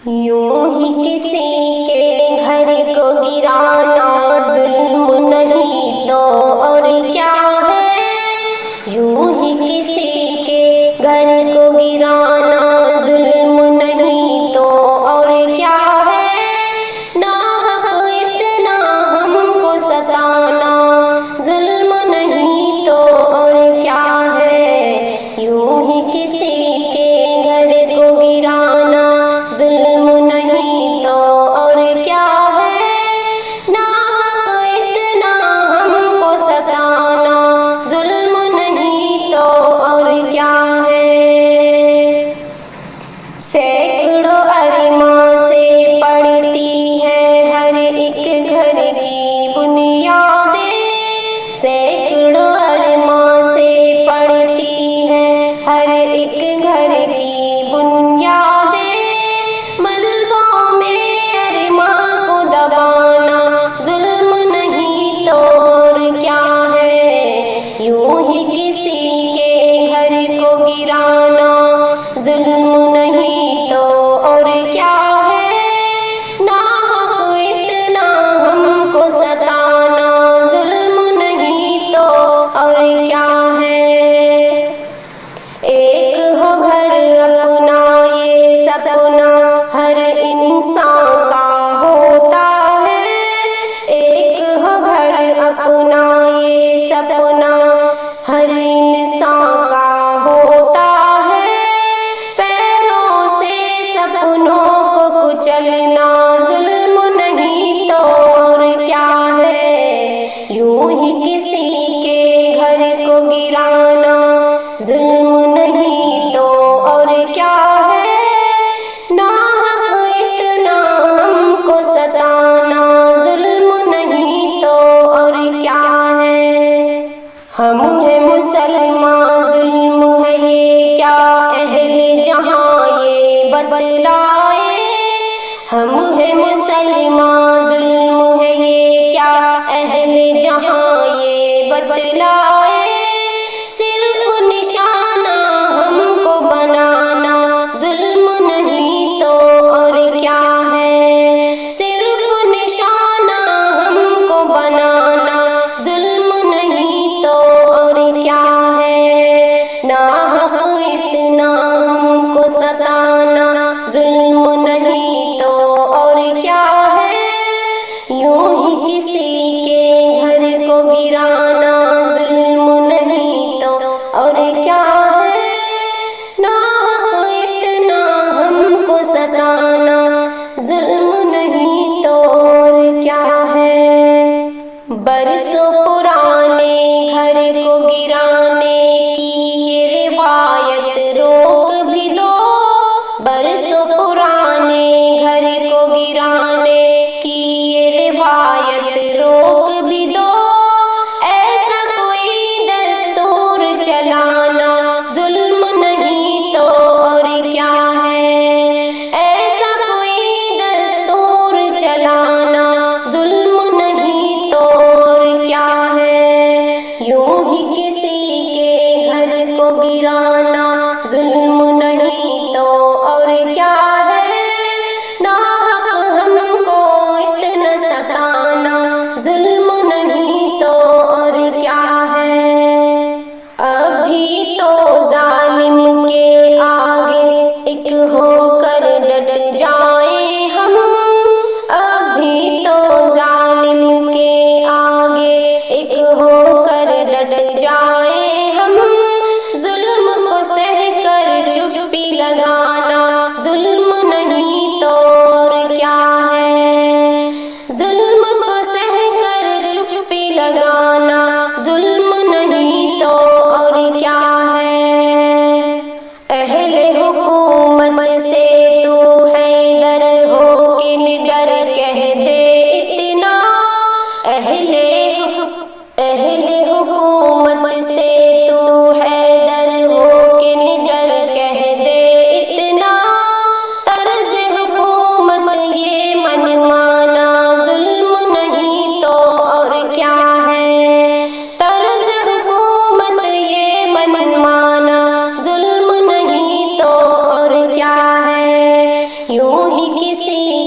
یوں ہی کسی کے گھر کو گرانا ظلم نہیں تو اور کیا ہے۔ یوں ہی کسی کے گھر کو گرانا ظلم نہیں تو اور کیا ہے۔ ناحق اتنا ہم کو ستانا ظلم نہیں تو اور کیا ہے۔ یوں ہی کسی کے گھر کو گرانا ظلم نہیں تو اور کیا ہے۔ ناحق اتنا ہم کو ستانا ظلم نہیں تو اور کیا ہے۔ سینکڑوں ارماں سے پڑتی ہے ہر ایک گھر کی بنیادیں۔ سینکڑوں ارماں سے پڑتی ہے ہر ایک گھر کی بنیادیں۔ ملبوں میں ارماں کو دبانا ظلم نہیں تو اور کیا ہے۔ یوں ہی کسی کے گھر کو گرانا ظلم نہیں تو اور کیا ہے۔ ناحق اتنا ہم کو ستانا ظلم نہیں تو اور کیا ہے۔ ایک ہو گھر اپنا یہ سپنا ہر انسان کا ہوتا ہے۔ ایک ہو گھر اپنا یہ سپنا ہر انسان کا ہوتا ہے۔ پیروں سے سپنوں کو کچلنا ظلم نہیں تو اور کیا ہے۔ یوں ہی کسی کے گھر کو گرانا ظلم نہیں تو اور کیا ہے۔ ناحق اتنا ہم کو ستانا ظلم نہیں تو اور کیا ہے۔ ہم ہیں مسلمان ظلم ہے یہ کیا اہل جہاں یہ بتلائے۔ ہم ہیں مسلمان ظلم ہے یہ کیا اہل جہاں یہ بتلائے۔ صرف نشانہ ہم کو بنانا ظلم نہیں تو اور کیا ہے۔ صرف نشانہ ہم کو بنانا ظلم نہیں تو اور کیا ہے۔ ناحق اتنا ہم کو ستانا ظلم نہیں تو اور کیا ہے۔ یوں ہی کسی کے گھر کو گرانا ظلم نہیں تو اور کیا ہے۔ ناحق اتنا ہم کو ستانا ظلم نہیں تو اور کیا ہے۔ برسوں پرانے گھر کو گرانے کی یہ روایت روک بھی دو۔ برسوں پرانے گھر کو گرانے کی یہ روایت روک بھی دو۔ ایسا کوئی دستور چلانا ظلم نہیں تو اور کیا ہے۔ ایسا کوئی دستور چلانا ظلم نہیں تو اور کیا ہے۔ یوں ہی کسی کے گھر کو گرانا ظلم نہیں تو اور کیا ہے۔ ناحق ہم کو اتنا ستانا ظلم نہیں تو اور کیا ہے۔ ابھی تو ظالم کے آگے ایک ہو کر ڈٹ جائیں ہم۔ ابھی تو ظالم کے آگے ایک ہو کر ڈٹ جائیں ہم۔ ظلم کو سہ کر چپی لگانا ظلم نہیں تو اور کیا ہے۔ ظلم کو سہ کر چپی لگانا ظلم نہیں تو اور کیا ہے۔ اہل حکومت سے تو حیدر ہو کے نڈر کہہ دے اتنا۔ اہل حکومت سے تو حیدر ہو کے نڈر کہہ دے اتنا۔ طرز حکومت یہ منمانا ظلم نہیں تو اور کیا ہے۔ طرز حکومت یہ منمانا ظلم نہیں تو اور کیا ہے۔ یوں ہی کسی